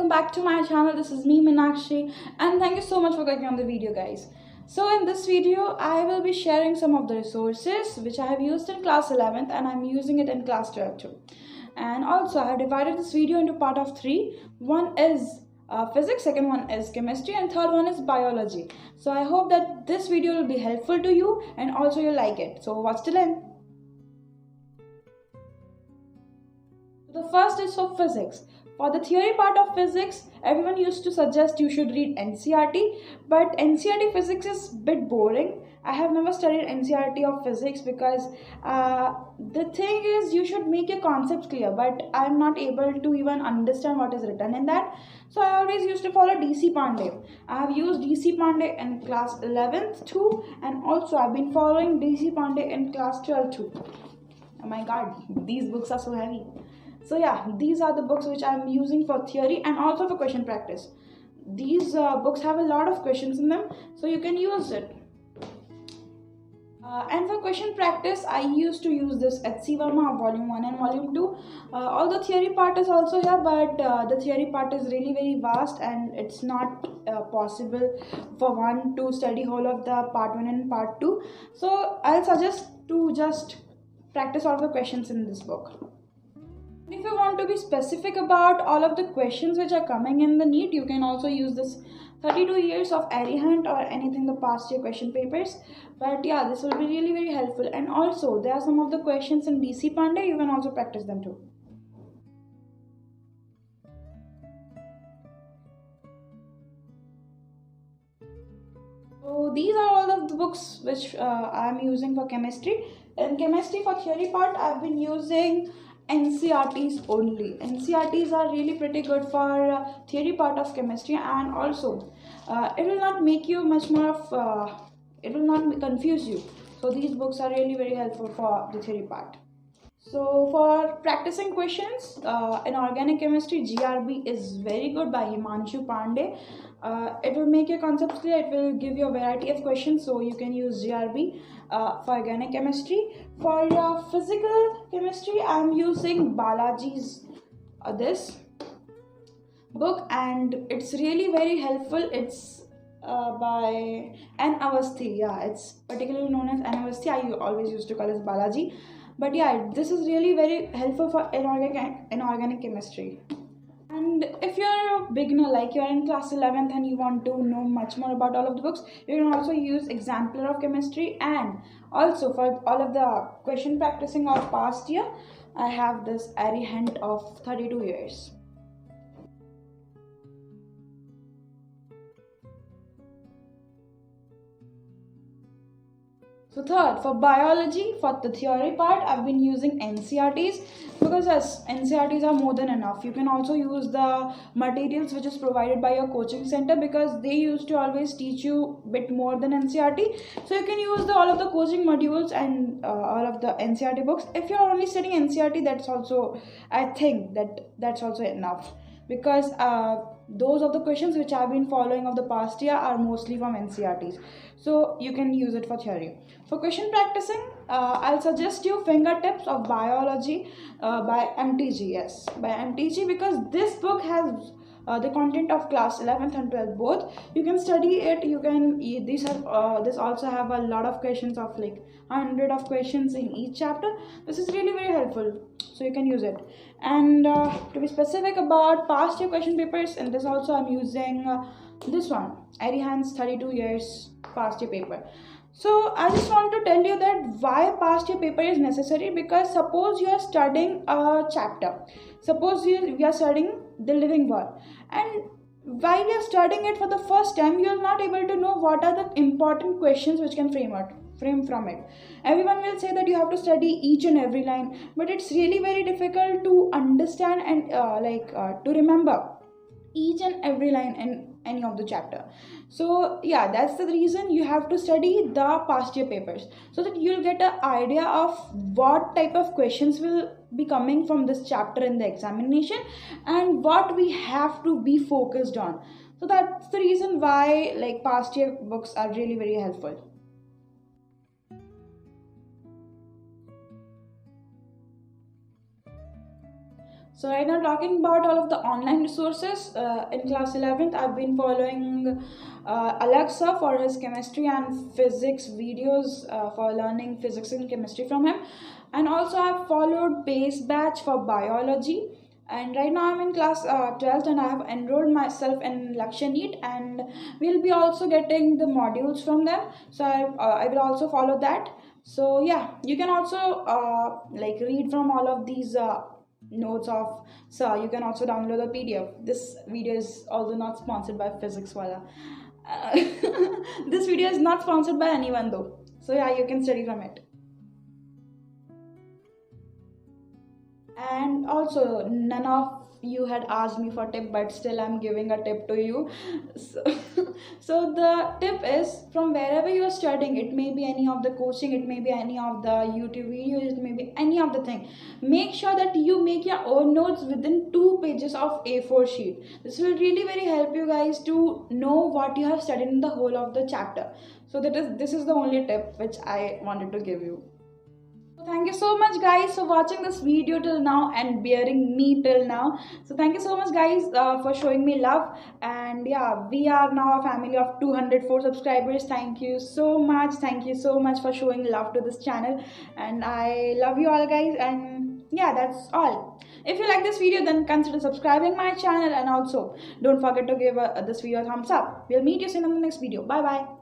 welcome back to my channel. This is me, Meenakshi, and thank you so much for clicking on the video, guys. So in this video, I will be sharing some of the resources which I have used in class 11th and I'm using it in class 12 too. And also, I have divided this video into part of three. One is physics, second one is chemistry, and third one is biology. So I hope that this video will be helpful to you and also you'll like it. So watch till end. The first is for physics. For the theory part of physics, everyone used to suggest you should read NCERT, but NCERT physics is a bit boring. I have never studied NCERT of physics because the thing is you should make your concepts clear, but I'm not able to even understand what is written in that. So I always used to follow DC Pandey. I have used DC Pandey in class 11th too, and also I've been following DC Pandey in class 12 too. Oh my god, these books are so heavy. So yeah, these are the books which I'm using for theory and also for question practice. These books have a lot of questions in them, so you can use it. And for question practice, I used to use this H.C. Verma volume 1 and volume 2. All the theory part is also here, but the theory part is really very vast and it's not possible for one to study whole of the part 1 and part 2. So I'll suggest to just practice all the questions in this book. If you want to be specific about all of the questions which are coming in the NEET, you can also use this 32 years of Arihant or anything the past year question papers. But yeah, this will be really very helpful. And also, there are some of the questions in DC Pandey, you can also practice them too. So these are all of the books which I am using for chemistry. In chemistry for theory part, I've been using NCERTs only. NCERTs are really pretty good for theory part of chemistry, and also it will not make you much more of it will not confuse you. So these books are really very helpful for the theory part. So for practicing questions in organic chemistry, GRB is very good by Himanshu Pandey. It will make your concepts clear. It will give you a variety of questions, so you can use GRB for organic chemistry. For physical chemistry, I am using Balaji's this book, and it's really very helpful. It's by N. Avasthi. Yeah, it's particularly known as N. Avasthi. I always used to call it Balaji. But yeah, this is really very helpful for inorganic chemistry. And if you're a beginner, like you're in class 11th and you want to know much more about all of the books, you can also use Exemplar of Chemistry. And also for all of the question practicing of past year, I have this Arihant of 32 years. So third, for biology, for the theory part, I've been using NCERTs because as NCERTs are more than enough. You can also use the materials which is provided by your coaching center because they used to always teach you a bit more than NCERT. So you can use all of the coaching modules and all of the NCERT books. If you're only studying NCERT, that's also, I think that's also enough because those of the questions which I've been following of the past year are mostly from NCERTs. So you can use it for theory. For question practicing, I'll suggest you Fingertips of Biology by MTG. Yes, by MTG, because this book has the content of class 11th and 12th both. You can study it. You can this also have a lot of questions of like 100 of questions in each chapter. This is really very helpful, so you can use it. And to be specific about past year question papers, and this also I'm using this one, Arihant's 32 years past year paper. So I just want to tell you that why past year paper is necessary, because suppose you are studying a chapter, suppose we are studying the living world, and while you are studying it for the first time, you are not able to know what are the important questions which can frame from it. Everyone will say that you have to study each and every line, but it's really very difficult to understand and to remember each and every line in any of the chapter. So yeah, that's the reason you have to study the past year papers, so that you'll get an idea of what type of questions will be coming from this chapter in the examination and what we have to be focused on. So that's the reason why like past year books are really very helpful. So right now, talking about all of the online resources, in class 11th I've been following Alexa for his chemistry and physics videos, for learning physics and chemistry from him. And also I've followed Base Batch for biology. And right now I'm in class 12th, and I have enrolled myself in Lakshya NEET, and we'll be also getting the modules from them. So I will also follow that. So yeah, you can also like read from all of these notes of, so you can also download the PDF. This video is also not sponsored by Physics Wala. uh, this video is not sponsored by anyone though, so yeah, you can study from it. And also, none of you had asked me for tip, but still I'm giving a tip to you. So, so the tip is, from wherever you are studying, it may be any of the coaching, it may be any of the YouTube videos, it may be any of the thing, make sure that you make your own notes within 2 pages of A4 sheet. This will really very help you guys to know what you have studied in the whole of the chapter. So this is the only tip which I wanted to give you. Thank you so much guys for watching this video till now and bearing me till now. So thank you so much guys for showing me love. And yeah, we are now a family of 204 subscribers. Thank you so much. Thank you so much for showing love to this channel, and I love you all guys. And yeah, that's all. If you like this video, then consider subscribing my channel, and also don't forget to give this video a thumbs up. We'll meet you soon in the next video. Bye bye.